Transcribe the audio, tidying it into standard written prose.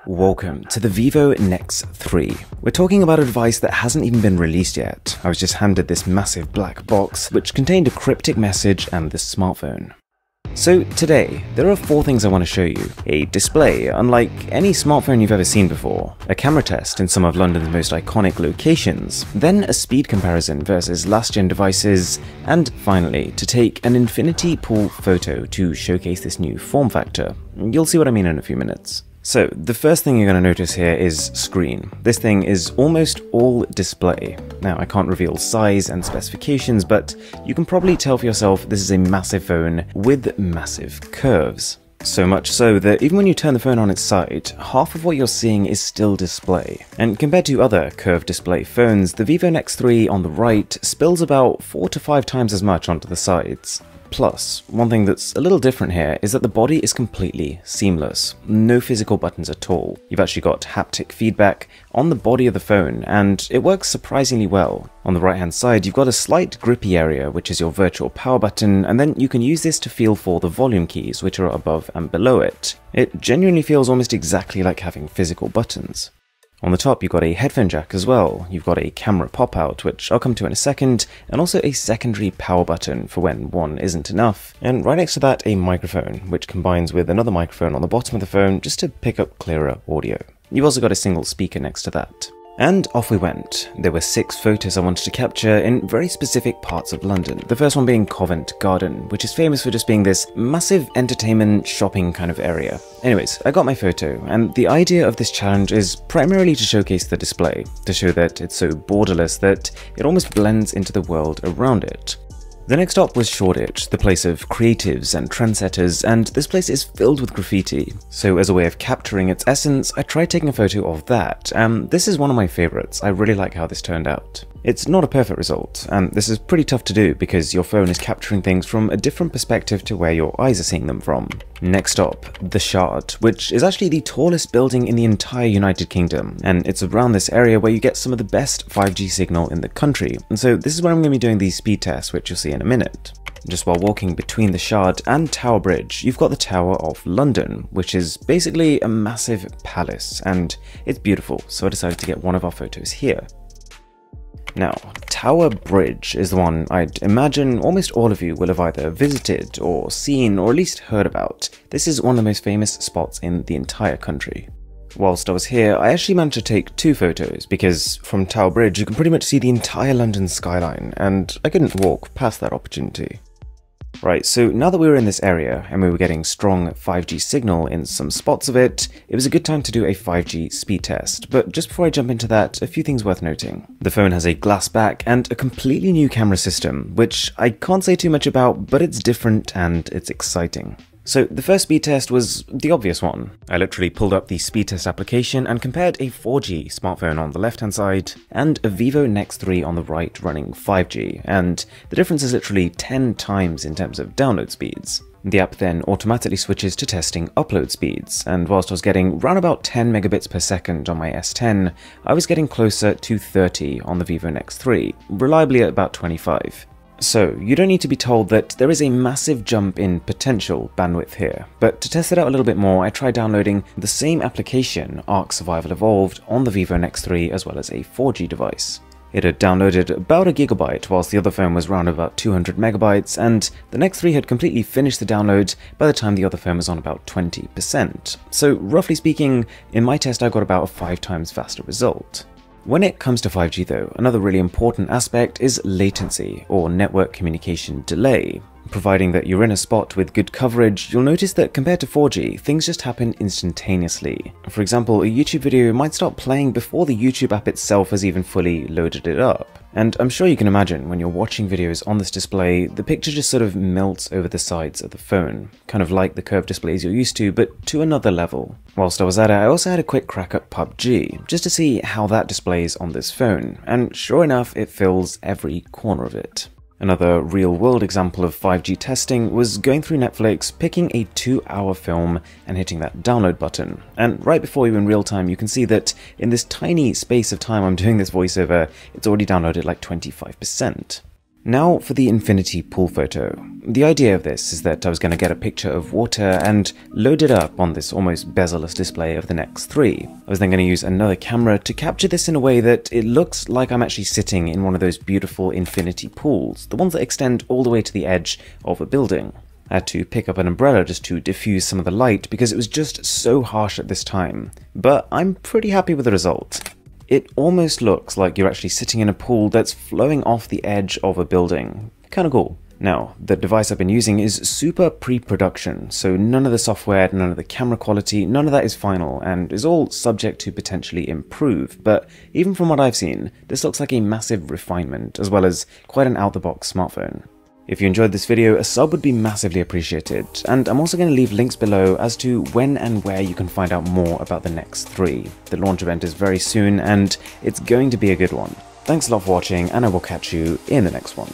Welcome to the Vivo NEX 3. We're talking about a device that hasn't even been released yet. I was just handed this massive black box which contained a cryptic message and this smartphone. So today, there are 4 things I want to show you. A display unlike any smartphone you've ever seen before, a camera test in some of London's most iconic locations, then a speed comparison versus last-gen devices, and finally, to take an infinity pool photo to showcase this new form factor. You'll see what I mean in a few minutes. So, the first thing you're going to notice here is screen. This thing is almost all display. Now, I can't reveal size and specifications, but you can probably tell for yourself this is a massive phone with massive curves. So much so that even when you turn the phone on its side, half of what you're seeing is still display. And compared to other curved display phones, the Vivo NEX 3 on the right spills about 4 to 5 times as much onto the sides. Plus, one thing that's a little different here is that the body is completely seamless. No physical buttons at all. You've actually got haptic feedback on the body of the phone, and it works surprisingly well. On the right hand side, you've got a slight grippy area, which is your virtual power button, and then you can use this to feel for the volume keys, which are above and below it. It genuinely feels almost exactly like having physical buttons. On the top, you've got a headphone jack as well, you've got a camera pop-out, which I'll come to in a second, and also a secondary power button for when one isn't enough, and right next to that, a microphone, which combines with another microphone on the bottom of the phone just to pick up clearer audio. You've also got a single speaker next to that. And off we went. There were 6 photos I wanted to capture in very specific parts of London. The first one being Covent Garden, which is famous for just being this massive entertainment shopping kind of area. Anyways, I got my photo, and the idea of this challenge is primarily to showcase the display, to show that it's so borderless that it almost blends into the world around it. The next stop was Shoreditch, the place of creatives and trendsetters, and this place is filled with graffiti. So as a way of capturing its essence, I tried taking a photo of that, and this is one of my favorites. I really like how this turned out. It's not a perfect result, and this is pretty tough to do because your phone is capturing things from a different perspective to where your eyes are seeing them from. Next up, the Shard, which is actually the tallest building in the entire United Kingdom, and it's around this area where you get some of the best 5G signal in the country. And so this is where I'm going to be doing these speed tests, which you'll see in a minute. Just while walking between the Shard and Tower Bridge, you've got the Tower of London, which is basically a massive palace, and it's beautiful, so I decided to get one of our photos here. Now, Tower Bridge is the one I'd imagine almost all of you will have either visited or seen or at least heard about. This is one of the most famous spots in the entire country. Whilst I was here, I actually managed to take 2 photos because from Tower Bridge you can pretty much see the entire London skyline, and I couldn't walk past that opportunity. Right, so now that we were in this area and we were getting strong 5G signal in some spots of it, it was a good time to do a 5G speed test. But just before I jump into that, a few things worth noting. The phone has a glass back and a completely new camera system, which I can't say too much about, but it's different and it's exciting. So the first speed test was the obvious one. I literally pulled up the speed test application and compared a 4G smartphone on the left hand side and a Vivo NEX 3 on the right running 5G, and the difference is literally 10 times in terms of download speeds. The app then automatically switches to testing upload speeds, and whilst I was getting around about 10 megabits per second on my S10, I was getting closer to 30 on the Vivo NEX 3, reliably at about 25. So, you don't need to be told that there is a massive jump in potential bandwidth here, but to test it out a little bit more, I tried downloading the same application, Arc Survival Evolved, on the Vivo NEX 3 as well as a 4G device. It had downloaded about a gigabyte, whilst the other phone was around about 200 megabytes, and the NEX 3 had completely finished the download by the time the other phone was on about 20%. So, roughly speaking, in my test I got about a 5 times faster result. When it comes to 5G though, another really important aspect is latency, or network communication delay. Providing that you're in a spot with good coverage, you'll notice that compared to 4G, things just happen instantaneously. For example, a YouTube video might start playing before the YouTube app itself has even fully loaded it up. And I'm sure you can imagine when you're watching videos on this display, the picture just sort of melts over the sides of the phone, kind of like the curved displays you're used to, but to another level. Whilst I was at it, I also had a quick crack at PUBG, just to see how that displays on this phone, and sure enough, it fills every corner of it. Another real-world example of 5G testing was going through Netflix, picking a 2-hour film and hitting that download button. And right before you in real time, you can see that in this tiny space of time I'm doing this voiceover, it's already downloaded like 25%. Now for the infinity pool photo. The idea of this is that I was going to get a picture of water and load it up on this almost bezel-less display of the NEX 3. I was then going to use another camera to capture this in a way that it looks like I'm actually sitting in one of those beautiful infinity pools, the ones that extend all the way to the edge of a building. I had to pick up an umbrella just to diffuse some of the light because it was just so harsh at this time, but I'm pretty happy with the result. It almost looks like you're actually sitting in a pool that's flowing off the edge of a building. Kinda cool. Now, the device I've been using is super pre-production, so none of the software, none of the camera quality, none of that is final, and is all subject to potentially improve, but even from what I've seen, this looks like a massive refinement, as well as quite an out-the-box smartphone. If you enjoyed this video, a sub would be massively appreciated, and I'm also going to leave links below as to when and where you can find out more about the NEX 3. The launch event is very soon, and it's going to be a good one. Thanks a lot for watching, and I will catch you in the next one.